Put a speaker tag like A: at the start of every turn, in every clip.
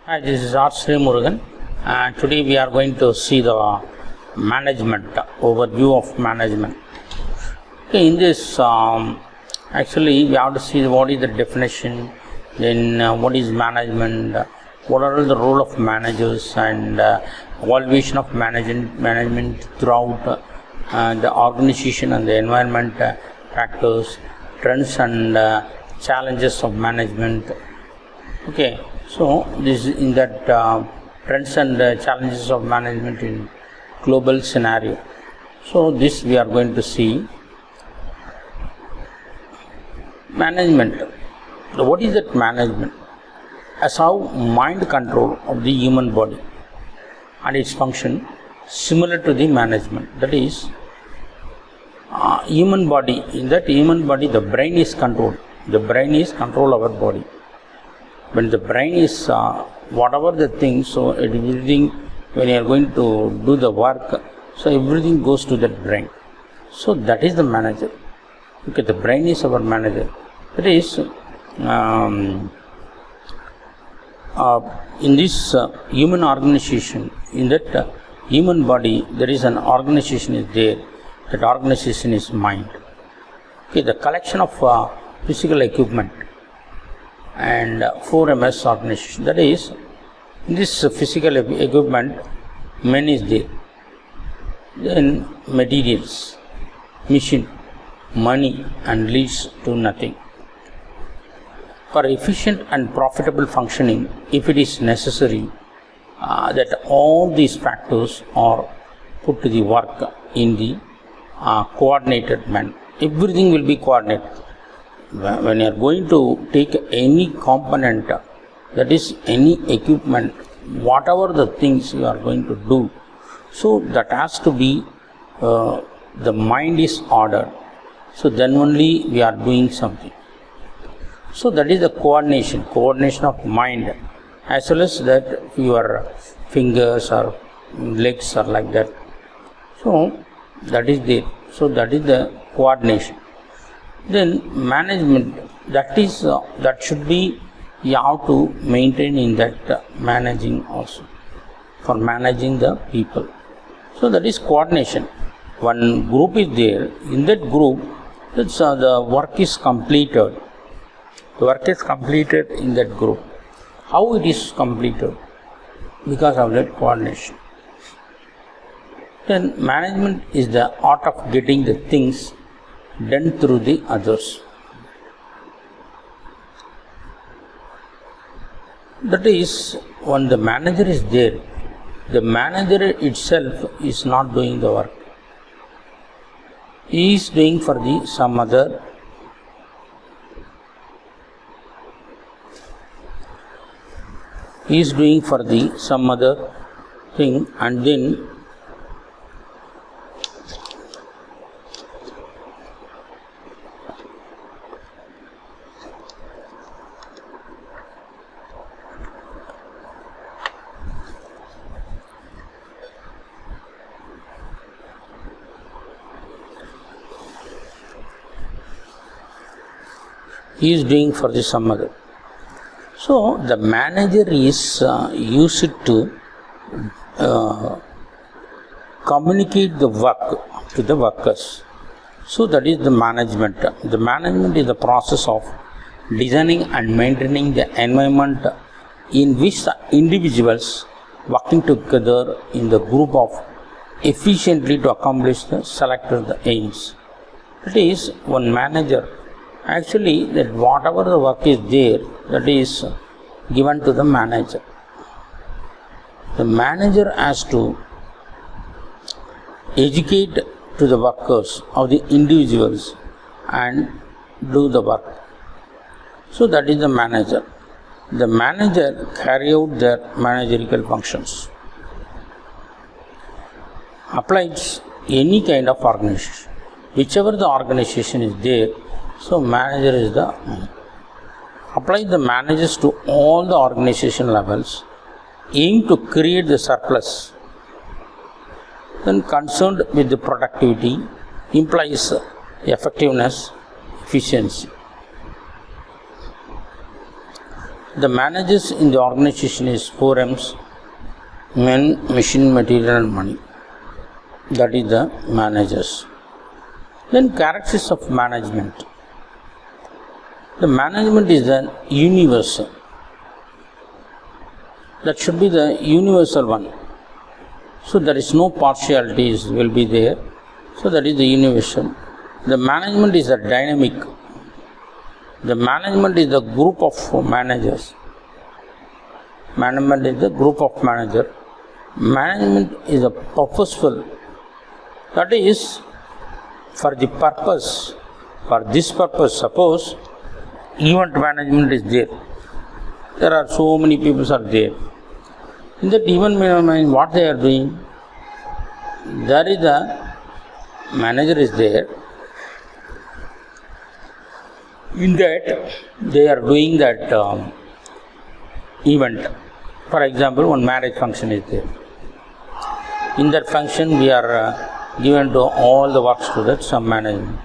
A: Hi, this is R. Sri Murugan, and today we are going to see the management, overview of management. Okay, in this, actually we have to see what is the definition, then what is management, what are the role of managers, and evaluation of management throughout the organization and the environment factors, trends and challenges of management. Okay, so this in that trends and challenges of management in global scenario. So this we are going to see management. What is that management? As how mind control of the human body and its function similar to the management. That is human body. In that human body, the brain is controlled. The brain is control our body. When the brain is whatever the thing, so everything, when you are going to do the work, so everything goes to that brain. So that is the manager. Okay, the brain is our manager. That is in this human organization, in that human body, there is an organization is there. That organization is mind. Okay, the collection of physical equipment and 4MS organization. That is, in this physical equipment, man is there. Then materials, machine, money, and leads to nothing. For efficient and profitable functioning, if it is necessary, that all these factors are put to the work in the coordinated manner. Everything will be coordinated. When you are going to take any component, that is any equipment, whatever the things you are going to do, so that has to be the mind is ordered. So then only we are doing something. So that is the coordination of mind, as well as that your fingers or legs are like that. So that is there. So that is the coordination. Then management, that is that should be you have to maintain in that managing also, for managing the people. So that is coordination. One group is there. In that group, it's, the work is completed. The work is completed in that group. How it is completed? Because of that coordination. Then management is the art of getting the things done through the others. That is, when the manager is there, the manager itself is not doing the work. He is doing for the some other. He is doing for the some other thing, and then he is doing for the some other. So the manager is used to communicate the work to the workers. So that is the management. The management is the process of designing and maintaining the environment in which the individuals working together in the group of efficiently to accomplish the selected aims. That is, one manager actually, that whatever the work is there, that is given to the manager. The manager has to educate to the workers of the individuals and do the work. So that is the manager. The manager carry out their managerial functions. Applies any kind of organization. Whichever the organization is there, so manager is the apply the managers to all the organization levels, aim to create the surplus, then concerned with the productivity, implies effectiveness, efficiency. The managers in the organization is 4 M's: men, machine, material and money. That is the managers. Then characteristics of management. The management is the universal. That should be the universal one. So there is no partialities will be there. So that is the universal. The management is a dynamic. The management is the group of managers. Management is the group of managers. Management is a purposeful. That is for the purpose. For this purpose, suppose event management is there. There are so many people are there. In that event management, what they are doing? There is a manager is there. In that, they are doing that event. For example, one marriage function is there. In that function, we are given to all the works to that some management.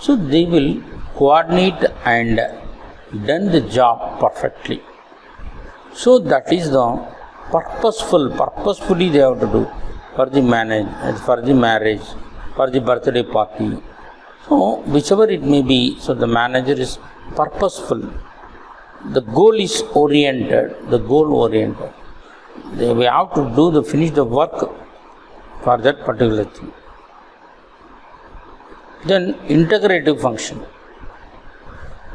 A: So they will coordinate and done the job perfectly. So that is the purposefully they have to do for the marriage, for the birthday party. So whichever it may be, so the manager is purposeful. The goal is oriented, We have to finish the work for that particular thing. Then integrative function.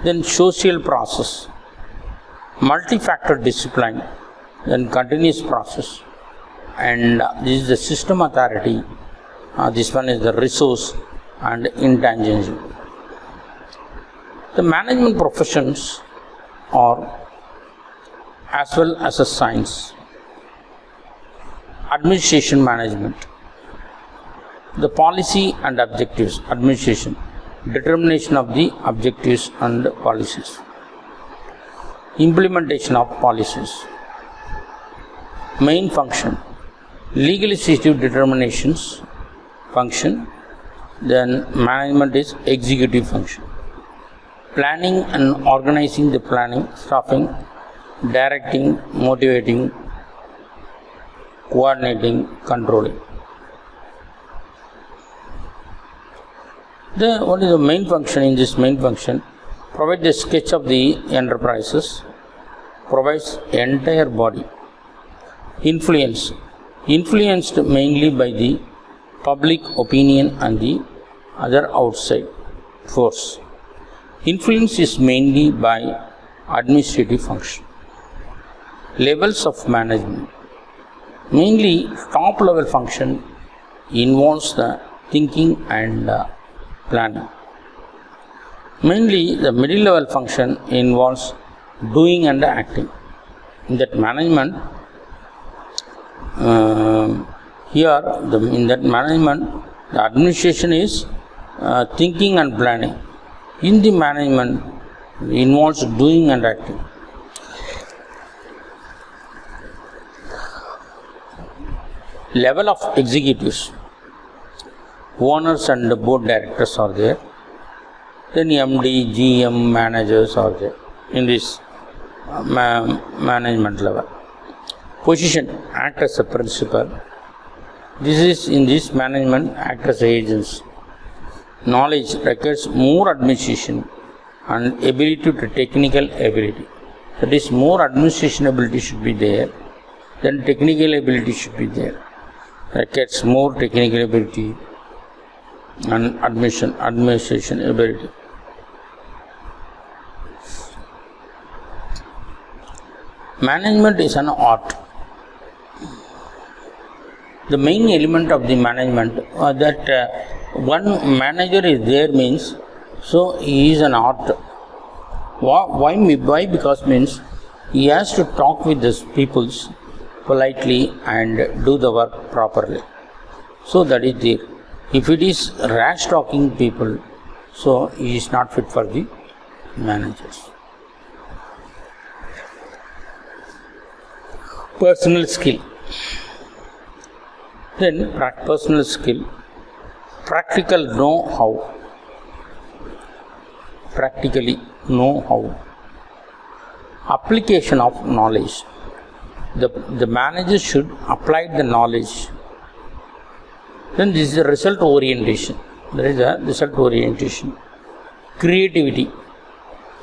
A: Then social process. Multi-factor discipline. Then continuous process. And this is the system authority. This one is the resource and intangible. The management professions are as well as a science. Administration management. The policy and objectives. Administration. Determination of the objectives and policies. Implementation of policies. Main function. Legislative determinations function. Then management is executive function. Planning and organizing the planning, staffing, directing, motivating, coordinating, controlling. What is the main function? In this main function, provide the sketch of the enterprises, provides entire body. Influence, influenced mainly by the public opinion and the other outside force. Influence is mainly by administrative function. Levels of management. Mainly top level function involves the thinking and planning. Mainly the middle level function involves doing and acting. In that management, in that management, the administration is thinking and planning. In the management, involves doing and acting. Level of executives. Owners and board directors are there. Then MD, GM, managers are there in this management level. Position, act as a principal. This is in this management, act as agents. Knowledge requires more administration and ability to technical ability. That is, more administration ability should be there, then technical ability should be there. Requires more technical ability and administration ability. Management is an art. The main element of the management that one manager is there means, so he is an art. Why? Because means he has to talk with the peoples politely and do the work properly. So that is there. If it is rash talking people, so he is not fit for the managers. Personal skill. Then personal skill. Practical know-how. Practically know-how. application of knowledge. The manager should apply the knowledge. Then this is the result orientation. There is a result orientation. Creativity.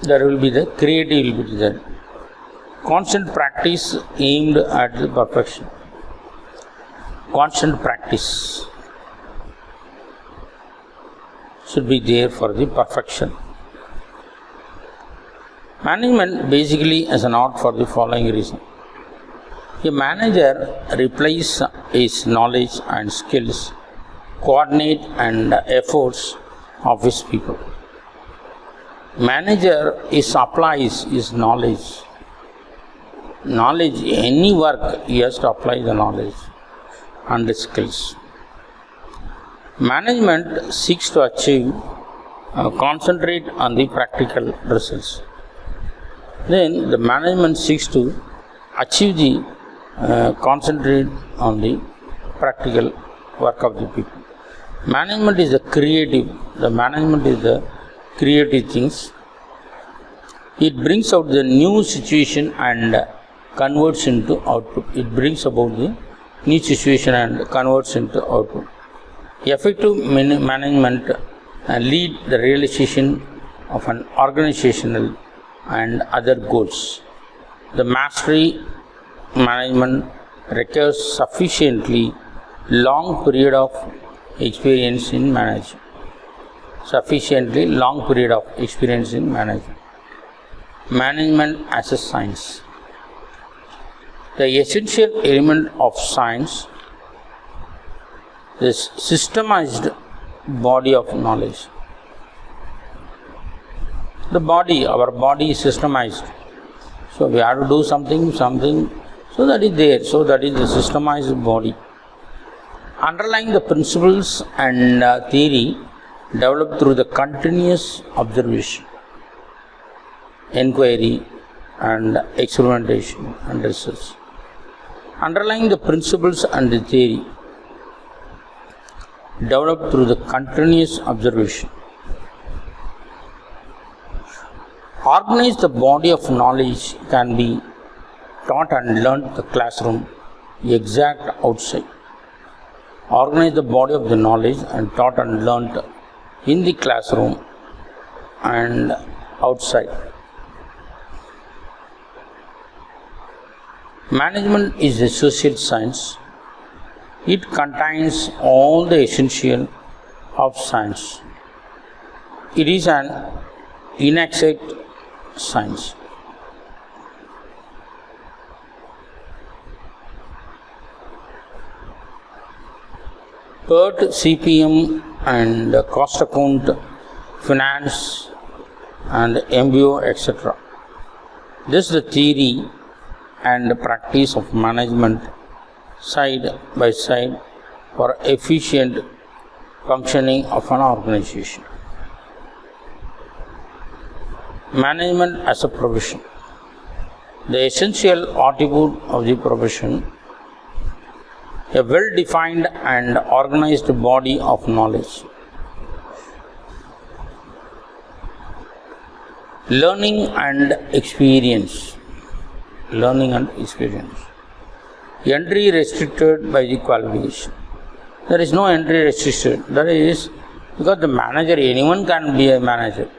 A: There will be the creativity will be there. Constant practice aimed at the perfection. Constant practice should be there for the perfection. Management basically is an art for the following reason. A manager applies his knowledge and skills, coordinate and efforts of his people. Manager applies his knowledge. Knowledge, any work, he has to apply the knowledge and the skills. Management seeks to achieve, concentrate on the practical results. Then the management seeks to achieve the concentrate on the practical work of the people. Management is the creative. The management is the creative things. It brings out the new situation and converts into output. It brings about the new situation and converts into output. Effective management lead the realization of an organizational and other goals. The mastery management requires sufficiently long period of experience in management. Sufficiently long period of experience in management. Management as a science. The essential element of science is systemized body of knowledge. The body, our body is systemized. So we have to do something, so that is there. So that is the systemized body. Underlying the principles and theory developed through the continuous observation, inquiry and experimentation and research. Underlying the principles and the theory developed through the continuous observation. Organize the body of knowledge can be taught and learned in the classroom, exact outside. Organize the body of the knowledge and taught and learned in the classroom and outside. Management is a social science. It contains all the essential of science. It is an inexact science. PERT, CPM and cost account, finance and MBO, etc. This is the theory and practice of management side by side for efficient functioning of an organization. Management as a profession. The essential attribute of the profession: a well-defined and organized body of knowledge. Learning and experience. Learning and experience. Entry restricted by the qualification. There is no entry restricted. That is because the manager, anyone can be a manager.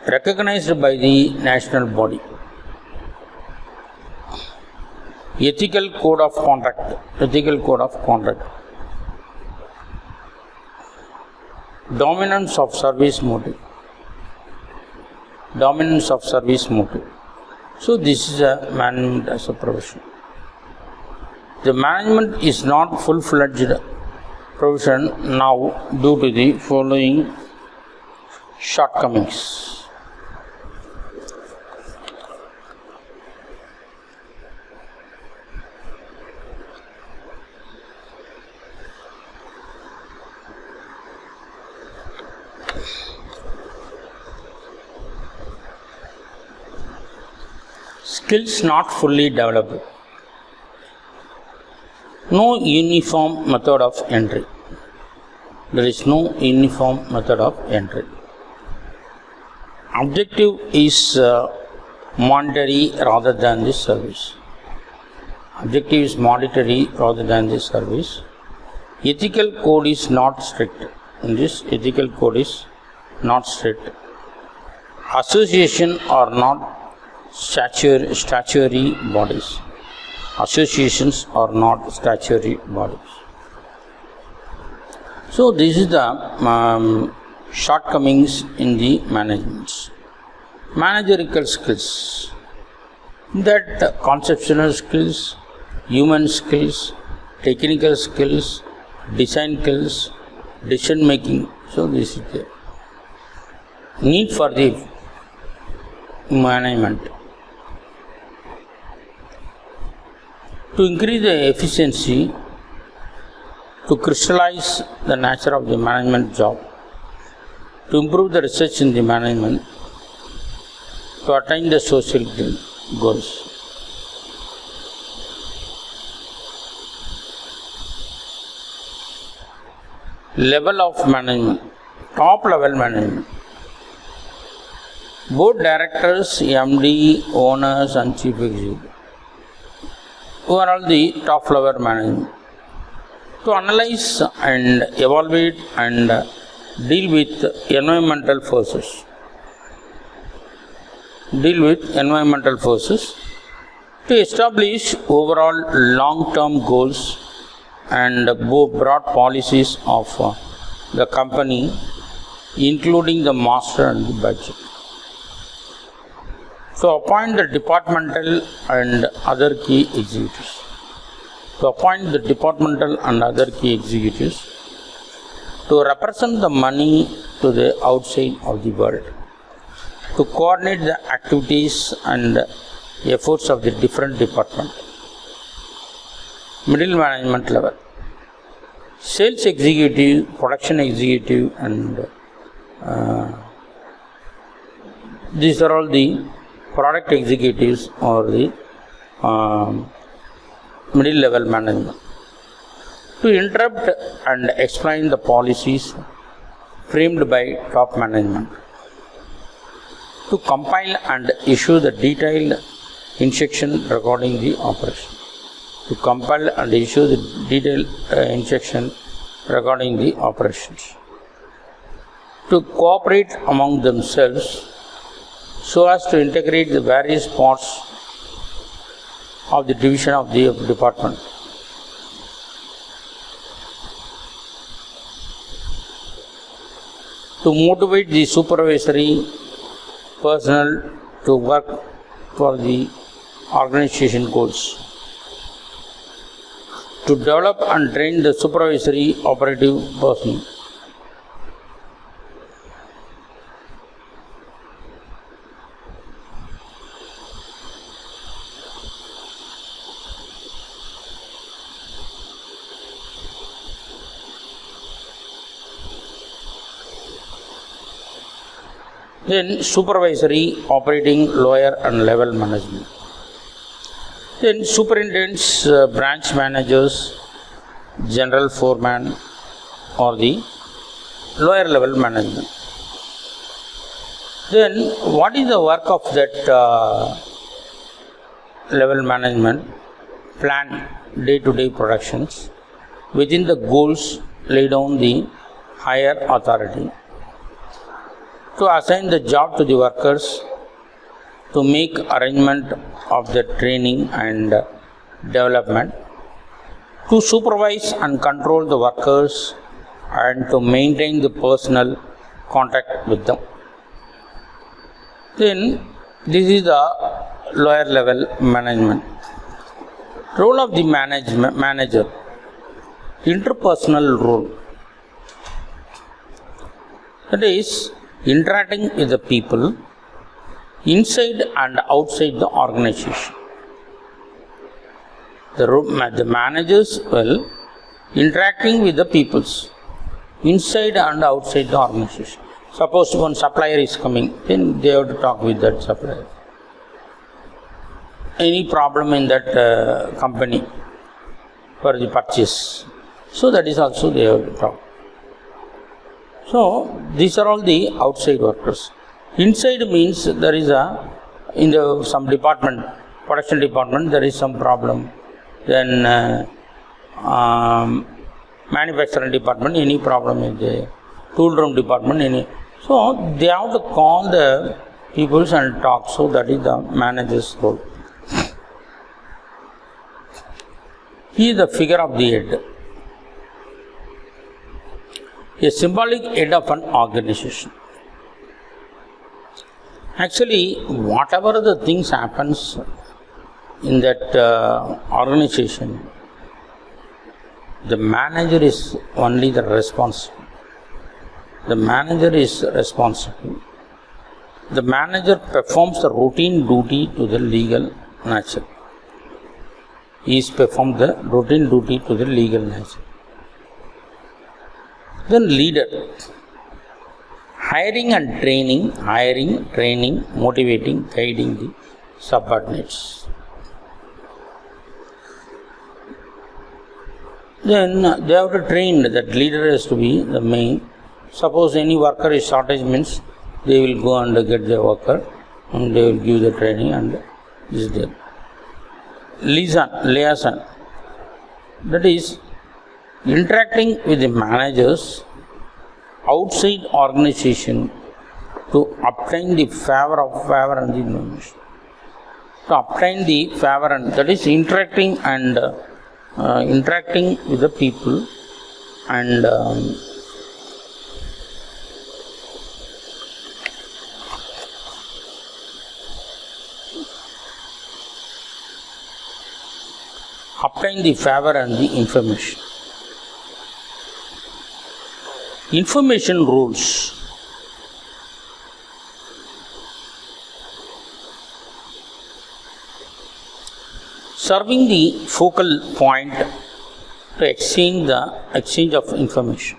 A: Recognized by the national body. Ethical code of conduct. Ethical code of conduct. Dominance of service motive. Dominance of service motive. So this is a management as a profession. The management is not full-fledged profession now due to the following shortcomings. Skills not fully developed. No uniform method of entry. There is no uniform method of entry. objective is monetary rather than the service. Objective is monetary rather than the service. Ethical code is not strict. In this, ethical code is not strict. Association are not statutory bodies. Associations are not statutory bodies. So this is the shortcomings in the management. Managerial skills, that conceptual skills, human skills, technical skills, design skills, decision making. So this is the need for the management. To increase the efficiency, to crystallize the nature of the management job, to improve the research in the management, to attain the social goals. Level of management, top level management. Board directors, MD, owners and chief executive, who are all the top level management. To analyze and evaluate and deal with environmental forces. To establish overall long-term goals and broad policies of the company, including the master and the budget. To appoint the departmental and other key executives. To represent the money to the outside of the world. To coordinate the activities and efforts of the different departments. Middle management level. Sales executive, production executive, and these are all the product executives or the middle level management. To interrupt and explain the policies framed by top management. To compile and issue the detailed instruction regarding the operation. To compile and issue the detailed instruction regarding the operations. To cooperate among themselves so as to integrate the various parts of the division of the department. To motivate the supervisory personnel to work for the organization goals. To develop and train the supervisory operative personnel. Then supervisory, operating, lower and level management. Then superintendents, branch managers, general foreman or the lower level management. Then what is the work of that level management? Plan day-to-day productions within the goals laid down the higher authority. To assign the job to the workers, to make arrangement of the training and development, to supervise and control the workers and to maintain the personal contact with them. Then this is the lower level management. Role of the manager, interpersonal role. That is, interacting with the people inside and outside the organization. The managers will interacting with the peoples inside and outside the organization. Suppose one supplier is coming, then they have to talk with that supplier. Any problem in that company for the purchase, so that is also they have to talk. So these are all the outside workers. Inside means there is some department, production department, there is some problem. Then manufacturing department, any problem is there. Tool room department, any. So they have to call the peoples and talk. So that is the manager's role. He is the figure of the head, a symbolic head of an organization. Actually, whatever the things happens in that organization, the manager is only the responsible. The manager is responsible. The manager performs the routine duty to the legal nature. He is performed the routine duty to the legal nature. Then leader. Hiring, training, motivating, guiding the subordinates. Then they have to train, that leader has to be the main. Suppose any worker is shortage means they will go and get the worker and they will give the training and this is there. Liaison, that is interacting with the managers outside organization to obtain the favor and the information. To obtain the favor, and that is interacting with the people and obtain the favor and the information. Information rules. Serving the focal point to exchange of information.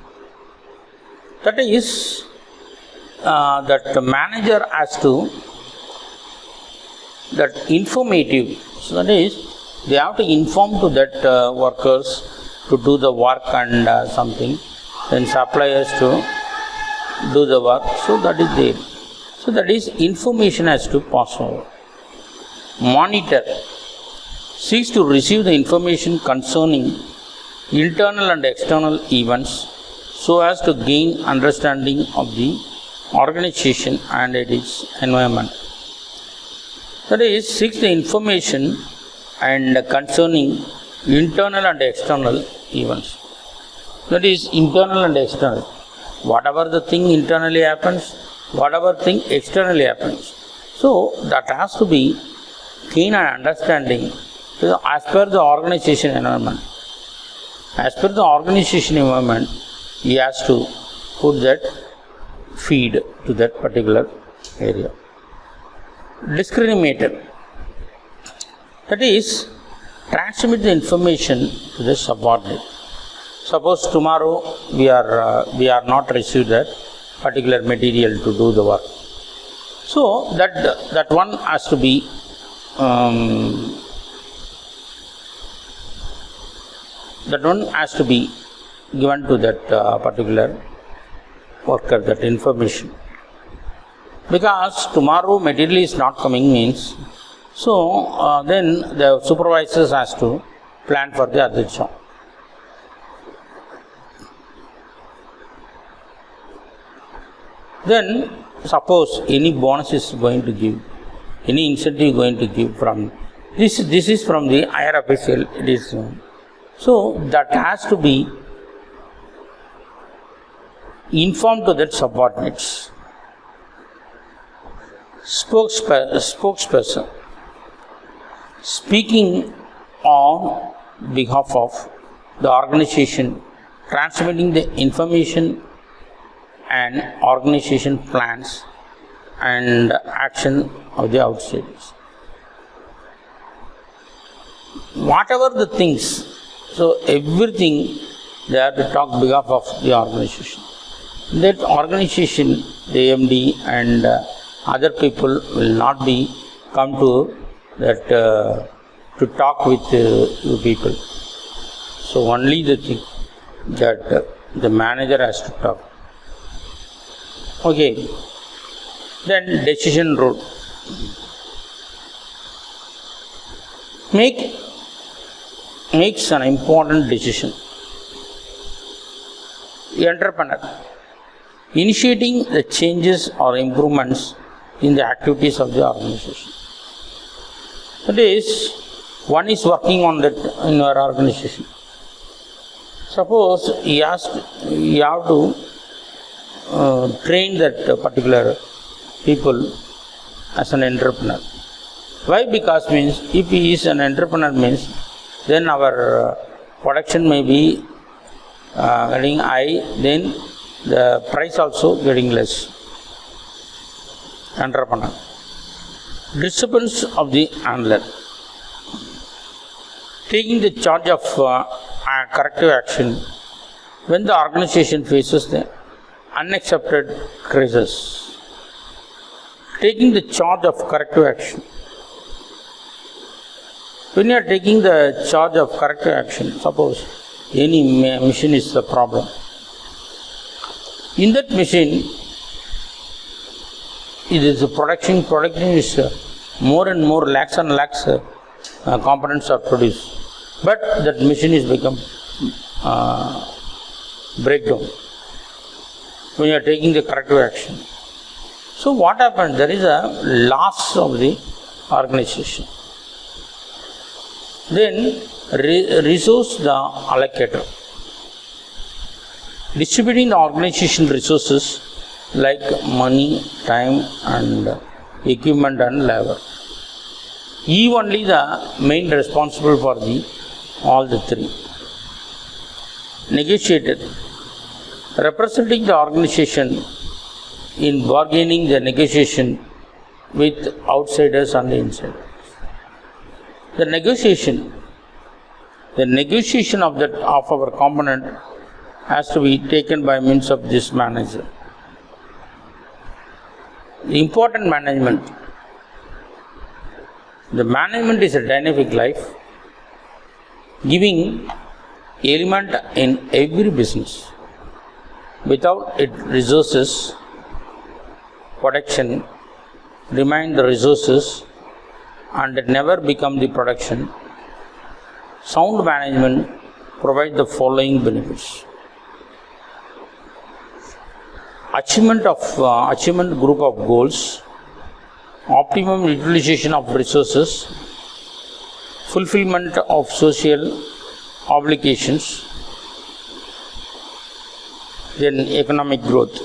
A: That is, that the manager has to, that informative, so that is, they have to inform to that workers to do the work and something, then suppliers to do the work, so that is there. So that is, information has to pass over. Monitor seeks to receive the information concerning internal and external events so as to gain understanding of the organization and its environment. That is, seeks the information and concerning internal and external events. That is, internal and external. Whatever the thing internally happens, whatever thing externally happens. So that has to be keen and understanding as per the organization environment. As per the organization environment, he has to put that feed to that particular area. Discriminator. That is, transmit the information to the subordinate. Suppose tomorrow we are not received that particular material to do the work. So that one has to be given to that particular worker, that information. Because tomorrow material is not coming means, so then the supervisors has to plan for the other job. Then suppose any bonus is going to give, any incentive going to give from this is from the higher official, it is so that has to be informed to that subordinates. Spokesperson, speaking on behalf of the organization, transmitting the information and organization plans and action of the outsiders. Whatever the things, so everything they have to talk behalf of the organization. That organization, the MD and other people will not be come to that to talk with you people. So only the thing that the manager has to talk. Okay. Then decision role. Makes an important decision. Entrepreneur. Initiating the changes or improvements in the activities of the organization. That is, one is working on that in your organization. Suppose you have to train that particular people as an entrepreneur. Why? Because means if he is an entrepreneur means then our production may be getting high, then the price also getting less. Entrepreneur. Disciplines of the handler. Taking the charge of corrective action when the organization faces the unaccepted crisis. Taking the charge of corrective action. When you are taking the charge of corrective action, suppose any machine is the problem. In that machine, it is production is more and more lakhs and lakhs components are produced. But that machine is become breakdown when you are taking the corrective action. So what happens? There is a loss of the organization. Then resource the allocator. Distributing the organization resources like money, time and equipment and labor. He only the main responsible for all the three. Negotiator. Representing the organization in bargaining the negotiation with outsiders and insiders. The negotiation of our component has to be taken by means of this manager. The important management. The management is a dynamic life, giving element in every business. Without it resources, production remain the resources and it never become the production. Sound management provides the following benefits. Achievement group of goals, optimum utilization of resources, fulfillment of social obligations, then economic growth.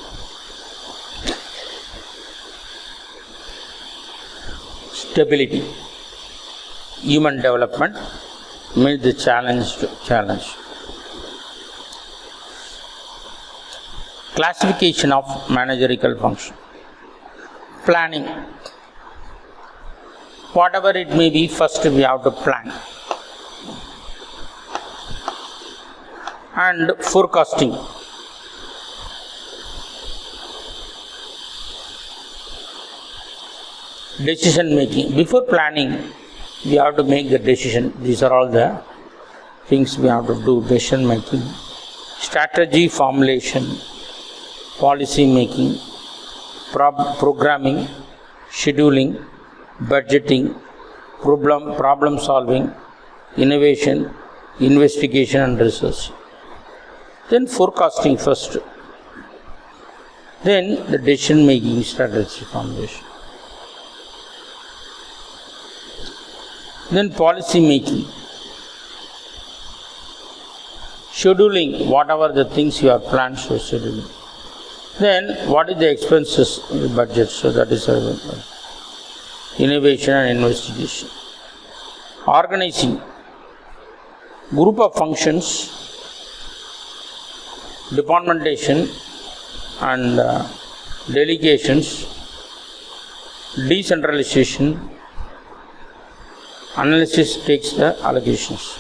A: Stability. Human development meets the challenge. Classification of managerial function. Planning. Whatever it may be, first we have to plan. And forecasting. Decision making. Before planning, we have to make the decision. These are all the things we have to do. Decision making, strategy formulation, policy making, programming, scheduling, budgeting, problem solving, innovation, investigation and research. Then forecasting first. Then the decision making, strategy formulation. Then policy making. Scheduling, whatever the things you have planned for scheduling. Then what is the expenses in the budget? So that is innovation and investigation. Organizing. Group of functions, departmentation and delegations, decentralization, analysis takes the allocations.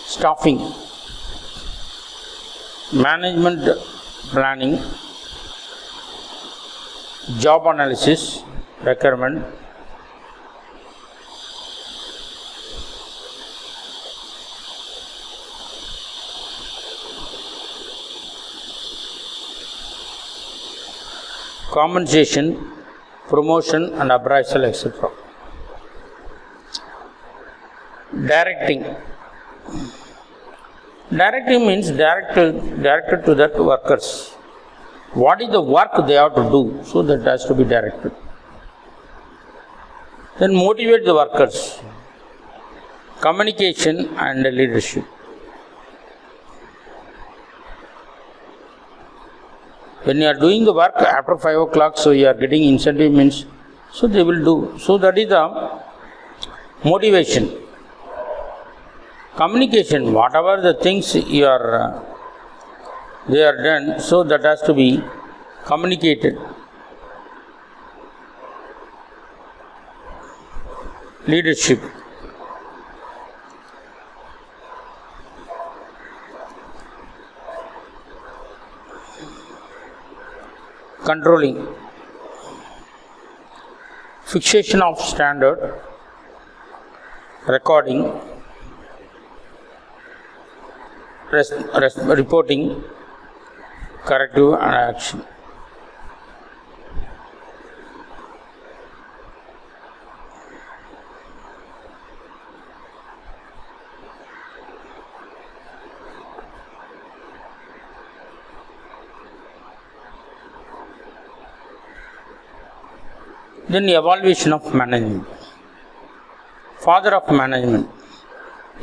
A: Staffing, management planning, job analysis, requirement, compensation, promotion and appraisal, etc. Directing. Directing means directed to that workers. What is the work they have to do? So that has to be directed. Then motivate the workers. Communication and leadership. When you are doing the work after 5 o'clock, so you are getting incentive means, so they will do. So that is the motivation. Communication, whatever the things you are, they are done, so that has to be communicated. Leadership. Controlling. Fixation of standard. Recording. Reporting. Corrective and action. Then evaluation of management. Father of management.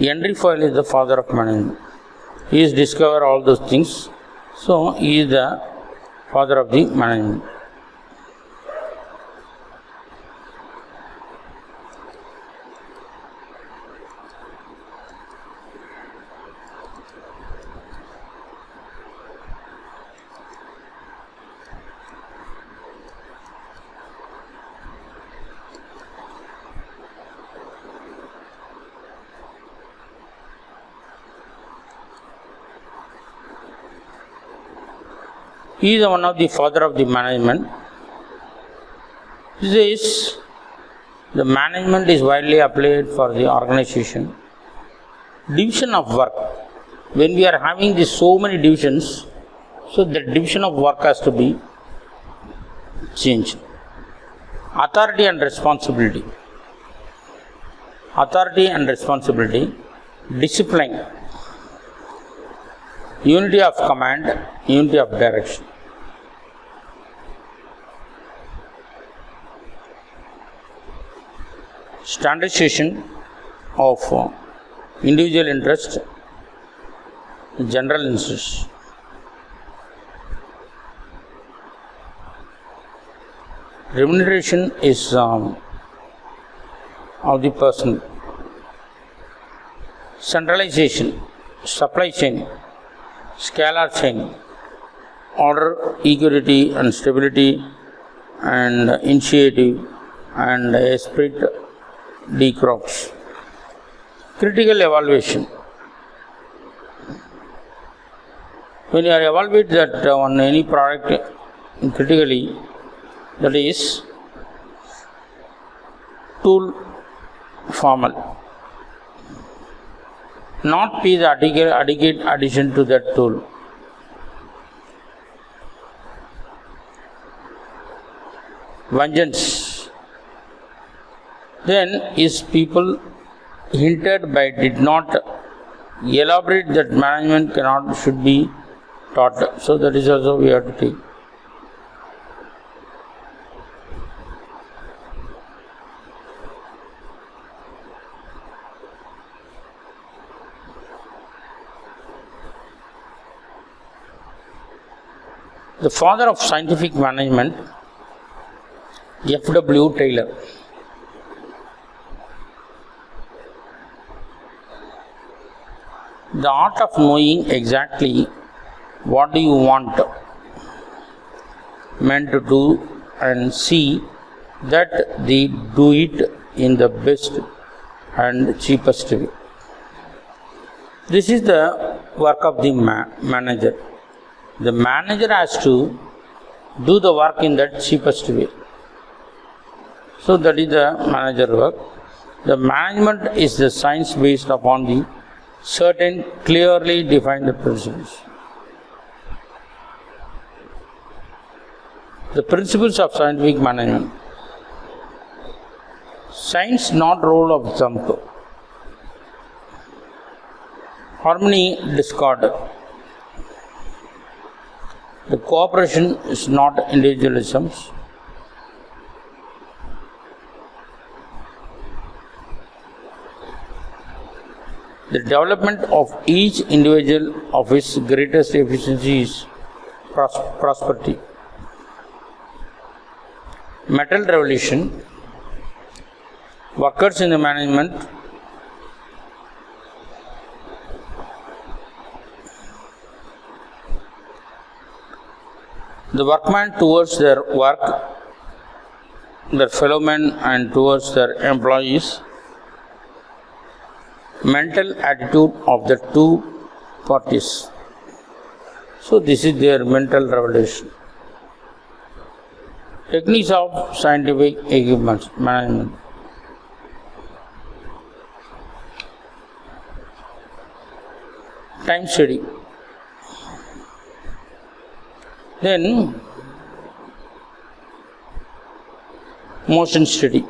A: Henry Fayol is the father of management. He has discovered all those things. So he is the father of the management. He is one of the father of the management. This is, the management is widely applied for the organization. Division of work. When we are having this so many divisions, so the division of work has to be changed. Authority and responsibility. Authority and responsibility. Discipline. Unity of command, unity of direction. Standardization of individual interest, general interest. Remuneration is of the person. Centralization, supply chain, scalar chain, order, equity and stability and initiative and esprit de corps. Critical evaluation. When you are evaluate that on any product critically, that is tool formal. Not be the adequate addition to that tool. Vengeance. Then is people hinted by did not elaborate that management cannot should be taught. So that is also we have to take. The father of scientific management, F.W. Taylor. The art of knowing exactly what do you want men to do and see that they do it in the best and cheapest way. This is the work of the manager. The manager has to do the work in that cheapest way. So that is the manager work. The management is the science based upon the certain clearly defined principles. The principles of scientific management. Science not role of thumb. Harmony discord. The cooperation is not individualism. The development of each individual of his greatest efficiency is prosperity. Metal revolution. Workers in the management. The workman towards their work, their fellow men, and towards their employees. Mental attitude of the two parties. So this is their mental revolution. Techniques of scientific equipment management. Time study. Then motion study.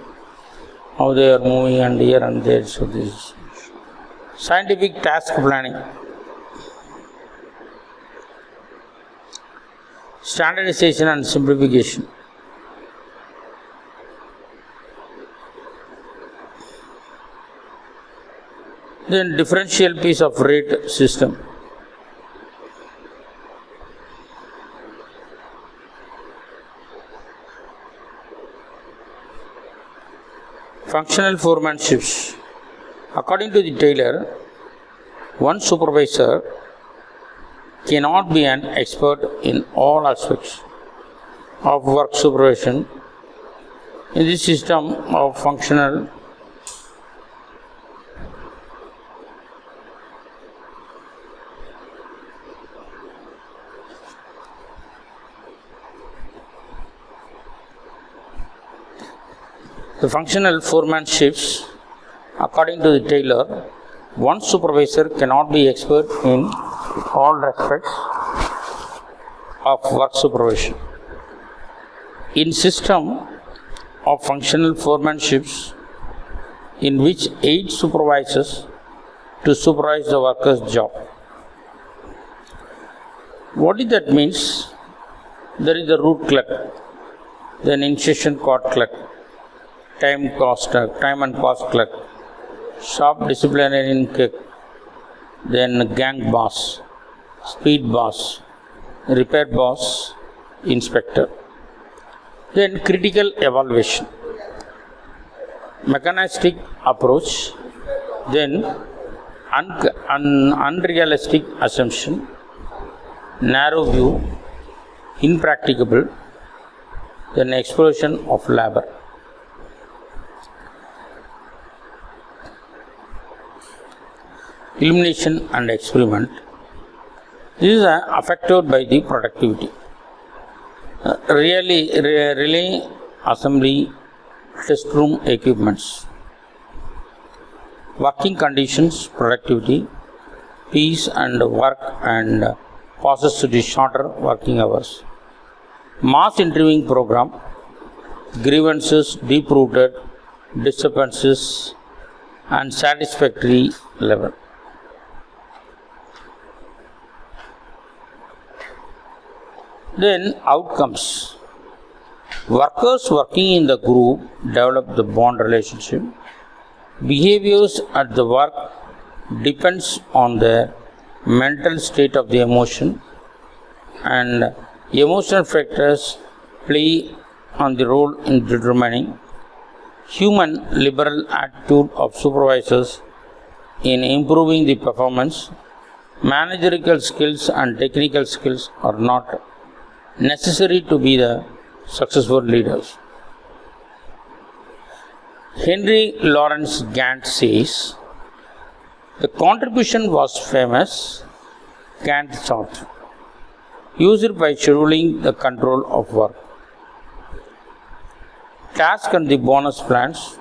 A: How they are moving and here and there. So this is scientific task planning. Standardization and simplification. Then differential piece of rate system. Functional foremanship. According to the Taylor, one supervisor cannot be an expert in all aspects of work supervision in the system of functional foremanship. According to the Taylor, one supervisor cannot be expert in all respects of work supervision. In system of functional foremanship, in which 8 supervisors to supervise the worker's job. What does that means? There is the root clerk, then insertion card clerk, time and cost clerk, shop disciplinarian clerk, then gang boss, speed boss, repair boss, inspector. Then critical evaluation, mechanistic approach, then unrealistic assumption, narrow view, impracticable, then explosion of labor. Elimination and experiment. This is affected by the productivity. Relay, assembly, test room equipments. Working conditions, productivity, peace and work and passes to the shorter working hours. Mass interviewing program, grievances, deep-rooted disturbances and satisfactory level. Then outcomes. Workers working in the group develop the bond relationship. Behaviors at the work depends on the mental state of the emotion, and emotional factors play on the role in determining human liberal attitude of supervisors in improving the performance. Managerial skills and technical skills are not necessary to be the successful leaders. Henry Lawrence Gantt says, the contribution was famous Gantt chart, used by scheduling the control of work. Task and the bonus plans.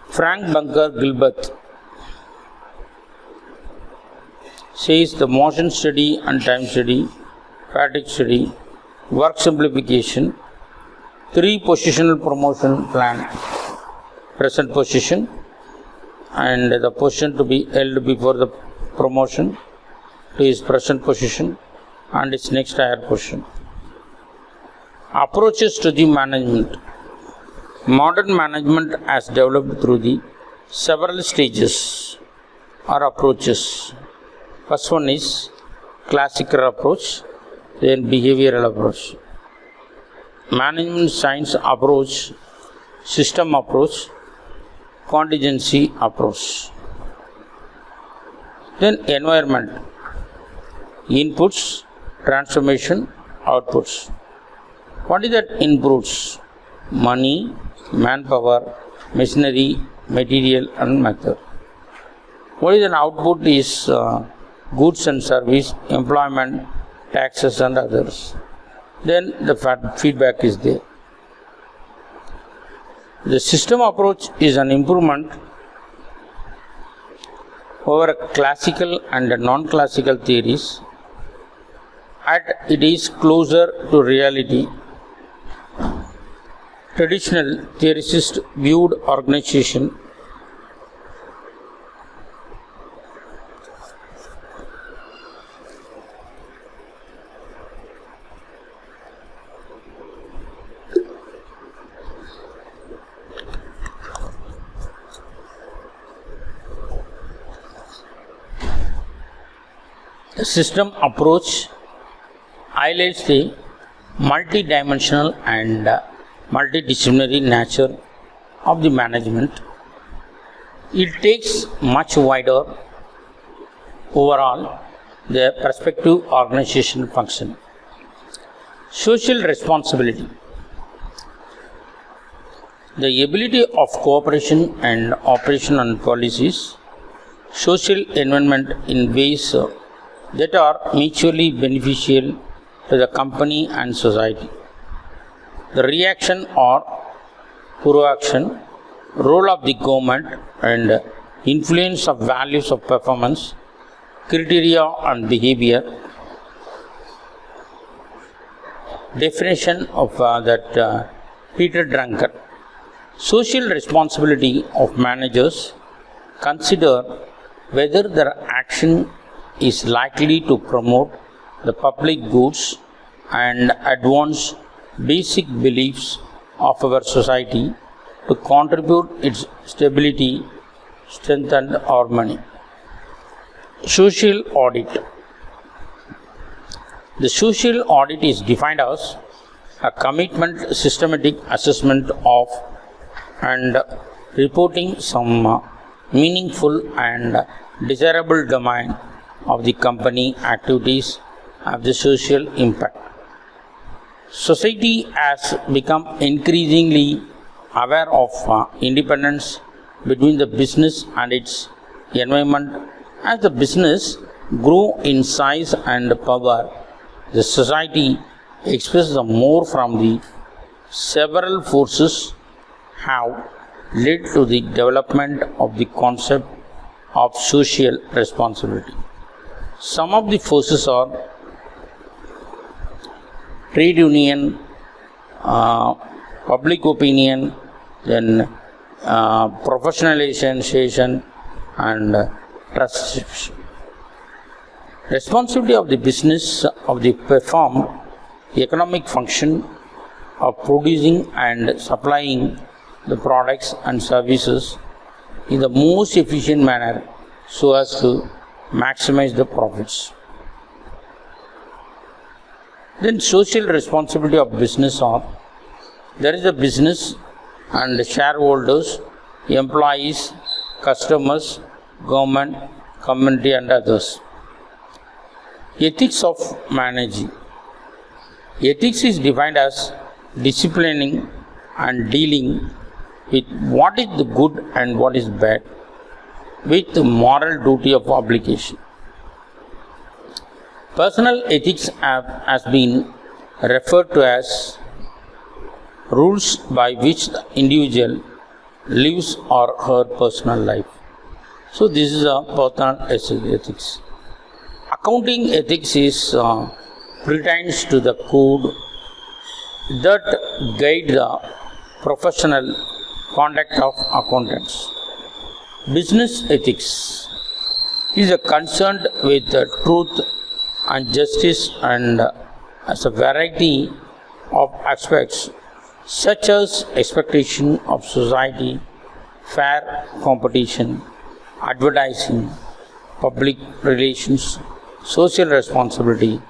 A: Frank Bunker Gilbert says the motion study and time study, fatigue study, work simplification, 3 positional promotion plan, present position, and the position to be held before the promotion to his present position and its next higher position. Approaches to the management. Modern management has developed through the several stages or approaches. First one is classical approach, then behavioral approach. Management science approach, system approach, contingency approach. Then environment, inputs, transformation, outputs. What is that inputs? Money, manpower, machinery, material and method. What is an output is goods and service, employment, taxes and others. Then the feedback is there. The system approach is an improvement over classical and non-classical theories, and it is closer to reality. Traditional theoricists viewed organization the system approach highlights the multidimensional and multidisciplinary nature of the management. It takes much wider overall the perspective organization function. Social responsibility. The ability of cooperation and operation on policies, social environment in ways that are mutually beneficial to the company and society. The reaction or proaction, role of the government and influence of values of performance, criteria and behavior. Definition of Peter Drucker. Social responsibility of managers consider whether their action is likely to promote the public goods and advance basic beliefs of our society to contribute its stability, strength and harmony. Social audit. The social audit is defined as a commitment, systematic assessment of and reporting some meaningful and desirable domain of the company activities of the social impact. Society has become increasingly aware of independence between the business and its environment. As the business grow in size and power, the society expresses more from the several forces have led to the development of the concept of social responsibility. Some of the forces are trade union, public opinion, then professionalization and trust. Responsibility of the business of the perform economic function of producing and supplying the products and services in the most efficient manner so as to maximize the profits. Then social responsibility of business are, there is a business and shareholders, employees, customers, government, community and others. Ethics of managing. Ethics is defined as disciplining and dealing with what is the good and what is bad, with the moral duty of obligation. Personal ethics has been referred to as rules by which the individual lives or her personal life. So this is a personal ethics. Accounting ethics pertains to the code that guide the professional conduct of accountants. Business ethics is concerned with truth and justice and as a variety of aspects such as expectation of society, fair competition, advertising, public relations, social responsibility,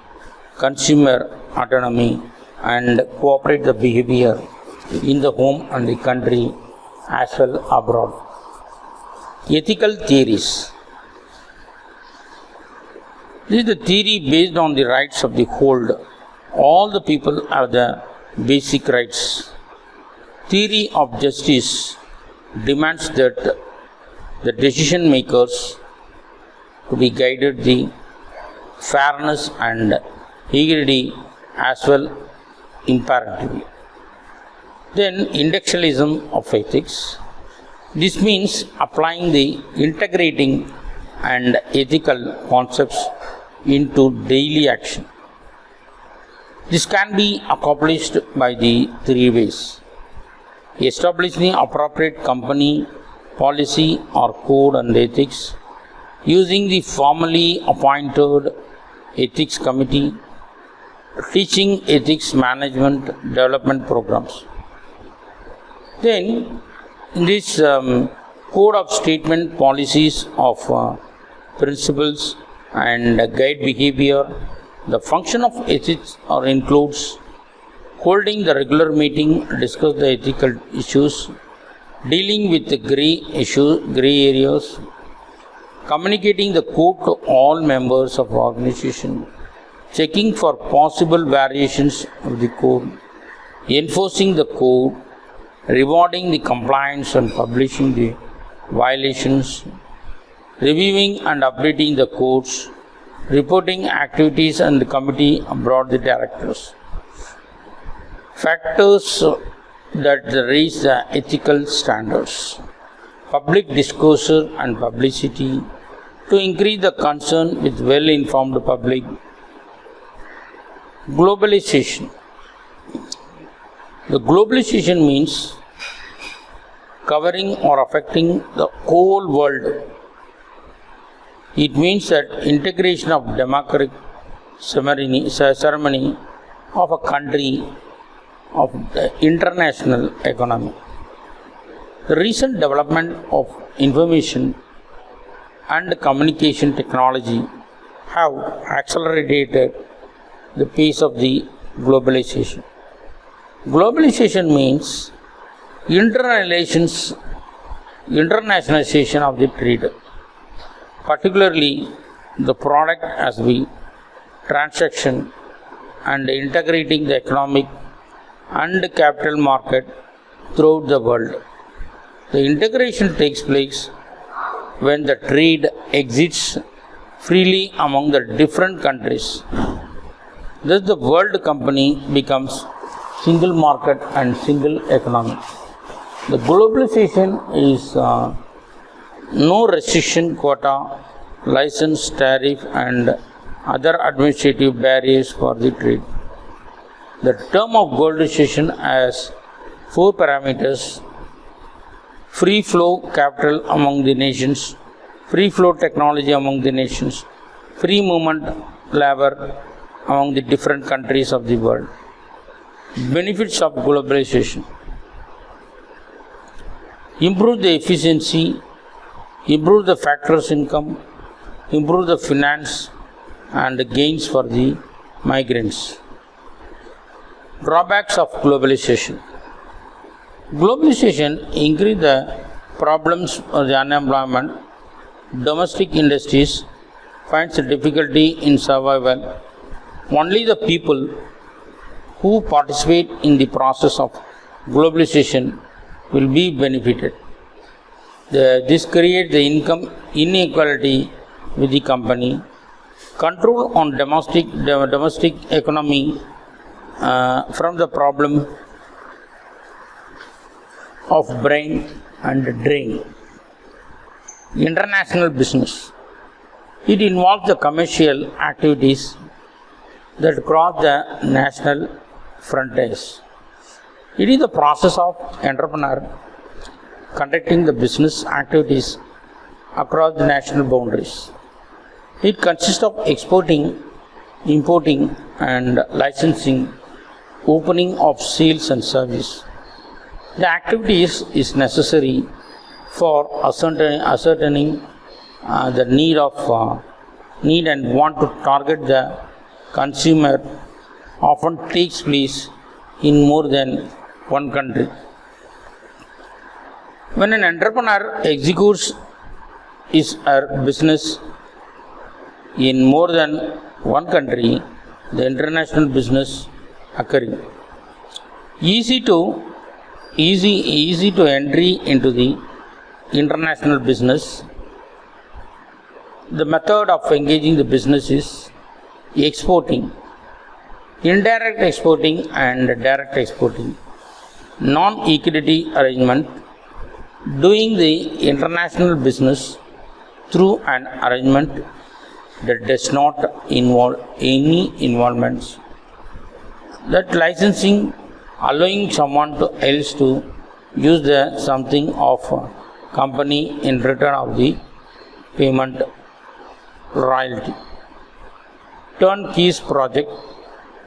A: consumer autonomy, and cooperative behavior in the home and the country as well abroad. Ethical theories. This is the theory based on the rights of the whole. All the people have the basic rights. Theory of justice demands that the decision makers to be guided the fairness and equity as well imperatively. Then intellectualism of ethics. This means applying the integrating and ethical concepts into daily action. This can be accomplished by the three ways: establishing appropriate company policy or code and ethics, using the formally appointed ethics committee, teaching ethics management development programs. Then in this code of statement policies of principles and guide behavior, the function of ethics includes holding the regular meeting, discuss the ethical issues, dealing with the gray areas, communicating the code to all members of the organization, checking for possible variations of the code, enforcing the code, rewarding the compliance and publishing the violations, reviewing and updating the codes, reporting activities and the committee abroad the directors. Factors that raise the ethical standards: public discourse and publicity to increase the concern with well-informed public. Globalization. The globalization means covering or affecting the whole world. It means that integration of democratic ceremony of a country of the international economy. The recent development of information and communication technology have accelerated the pace of the globalization. Globalization means internationalization of the trade, particularly the product as the transaction and integrating the economic and capital market throughout the world. The integration takes place when the trade exists freely among the different countries. Thus the world company becomes single market and single economy. The globalization is no restriction, quota, license, tariff and other administrative barriers for the trade. The term of globalization has 4 parameters: free flow capital among the nations, free flow technology among the nations, free movement labor among the different countries of the world. Benefits of globalization: improve the efficiency, improve the factors income, improve the finance and the gains for the migrants. Drawbacks of globalization. Globalization increase the problems of the unemployment. Domestic industries finds difficulty in survival. Only the people who participate in the process of globalization will be benefited. This creates the income inequality with the company. Control on domestic economy from the problem of brain and drain. International business. It involves the commercial activities that cross the national frontiers. It is the process of entrepreneur conducting the business activities across the national boundaries. It consists of exporting, importing and licensing, opening of sales and service. The activity is necessary for ascertaining the need and want to target the consumer often takes place in more than one country. When an entrepreneur executes his business in more than one country, the international business occurring. Easy to entry into the international business. The method of engaging the business is exporting, indirect exporting and direct exporting, non-equity arrangement, doing the international business through an arrangement that does not involve any involvements, that licensing, allowing someone else to use the something of a company in return of the payment royalty. Turnkey's project,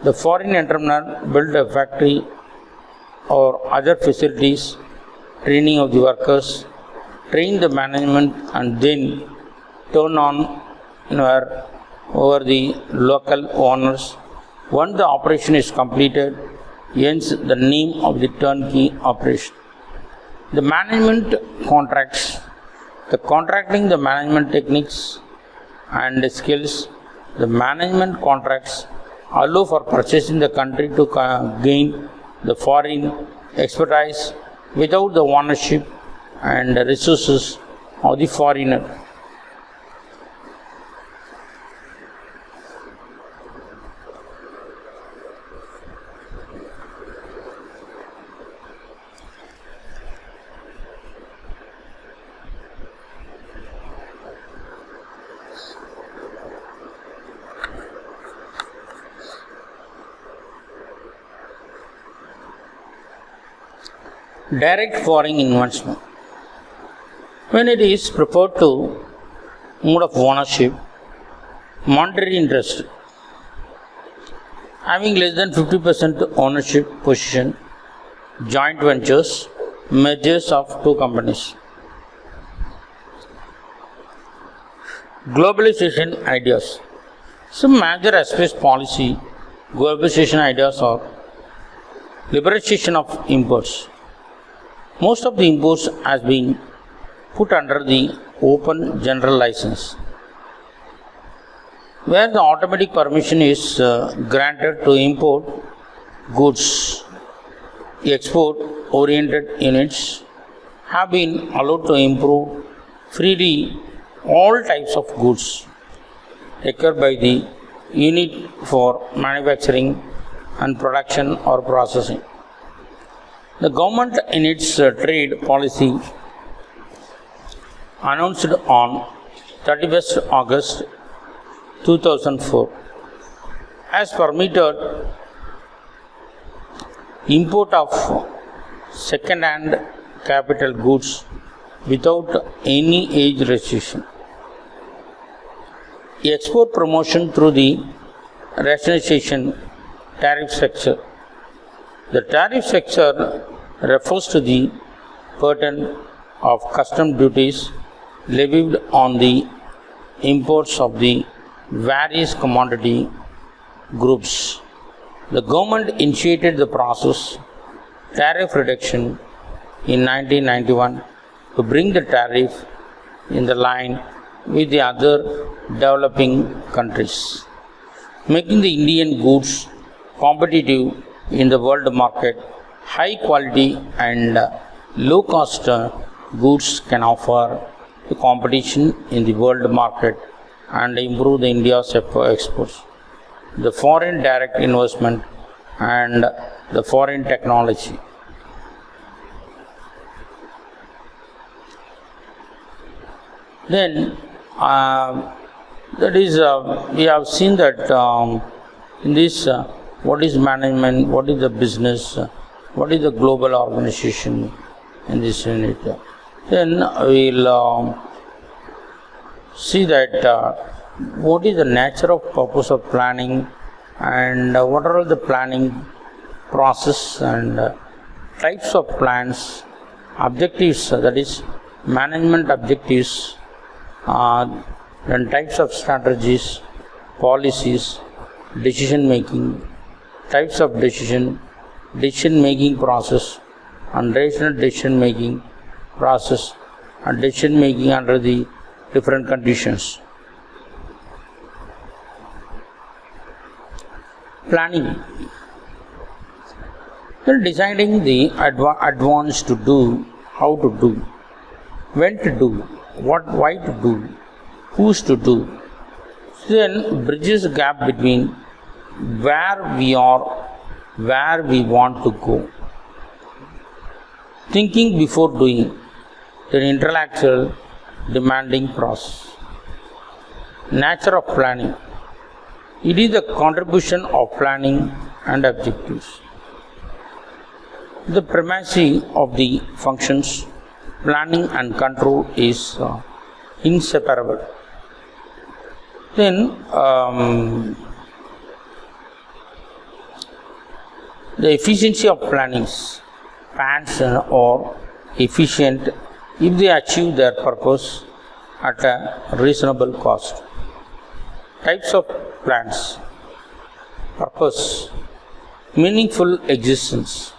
A: the foreign entrepreneur build a factory or other facilities, training of the workers, train the management and then turn on over the local owners. Once the operation is completed, hence the name of the turnkey operation. The management contracts, the contracting the management techniques and skills, the management contracts allow for purchasing the country to gain the foreign expertise without the ownership and resources of the foreigner. Direct foreign investment. When it is preferred to mode of ownership, monetary interest, having less than 50% ownership position, joint ventures, mergers of two companies. Globalization ideas. Some major aspects policy, globalization ideas are liberalization of imports. Most of the imports has been put under the open general license, where the automatic permission is granted to import goods. Export oriented units have been allowed to import freely all types of goods required by the unit for manufacturing and production or processing. The government in its trade policy announced on 31st August 2004 has permitted import of second-hand capital goods without any age restriction. Export promotion through the rationalization tariff structure. The tariff structure refers to the burden of custom duties levied on the imports of the various commodity groups. The government initiated the process tariff reduction in 1991 to bring the tariff in the line with the other developing countries, making the Indian goods competitive in the world market. High quality and low cost goods can offer the competition in the world market and improve the India's exports. The foreign direct investment and the foreign technology. Then That is, we have seen that in this, what is management, what is the business, what is the global organization in this unit. Then we'll see that what is the nature of purpose of planning, and what are the planning process and types of plans, objectives, that is management objectives, then types of strategies, policies, decision making, types of decision making process, and rational decision making process, and decision making under the different conditions. Planning. Then deciding the advance to do, how to do, when to do, why to do, who's to do. Then bridges the gap between where we are, where we want to go. Thinking before doing, the intellectual demanding process. Nature of planning. It is the contribution of planning and objectives. The primacy of the functions, planning and control is inseparable. Then the efficiency of plannings, plans are efficient if they achieve their purpose at a reasonable cost. Types of plans. Purpose. Meaningful existence,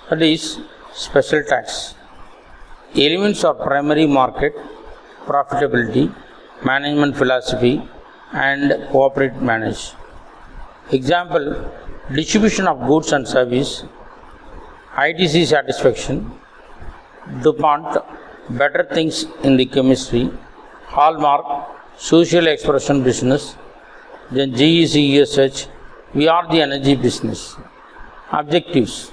A: that is special tax. Elements of primary market, profitability, management philosophy, and corporate manage. Example, distribution of goods and service, ITC satisfaction, DuPont, better things in the chemistry, Hallmark, social expression business, then GEC ESH, we are the energy business. Objectives.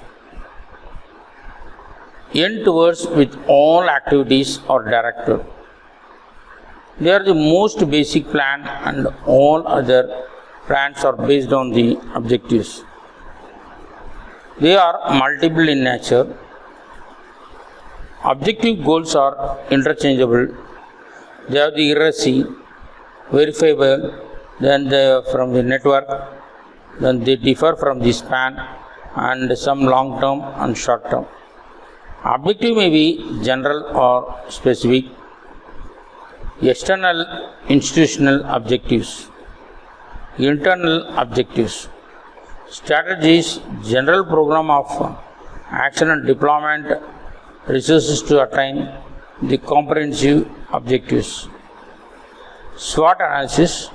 A: End towards with all activities are directed. They are the most basic plan, and all other plans are based on the objectives. They are multiple in nature. Objective goals are interchangeable. They have the inerrancy, verifiable, then they from the network, then they differ from the span, and some long term and short term. Objective may be general or specific. External institutional objectives, internal objectives, strategies, general program of action and deployment resources to attain the comprehensive objectives. SWOT analysis.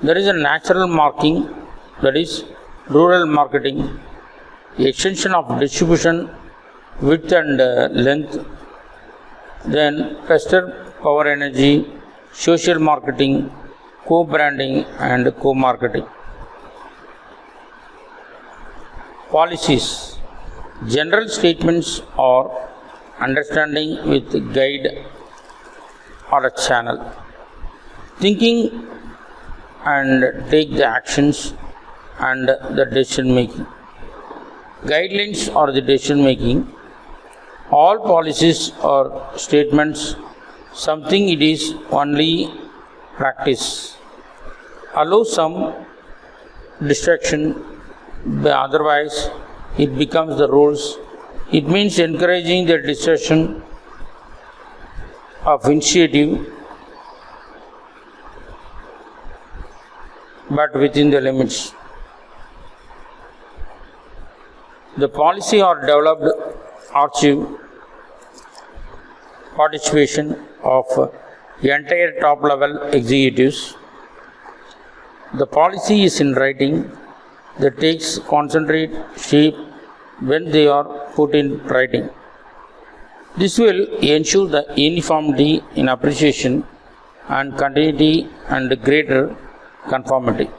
A: There is a natural marking, that is rural marketing, extension of distribution width and length, then cluster power energy, social marketing, co-branding and co-marketing. Policies. General statements or understanding with guide or a channel. Thinking and take the actions and the decision making. Guidelines or the decision making. All policies or statements, something it is only practice. Allow some distraction, otherwise it becomes the rules. It means encouraging the distraction of initiative, but within the limits. The policy are developed archive participation of entire top level executives. The policy is in writing that takes concentrate shape when they are put in writing. This will ensure the uniformity in appreciation and continuity and greater conformity.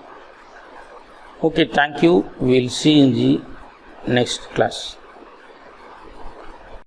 A: Okay, thank you. We will see in the next class.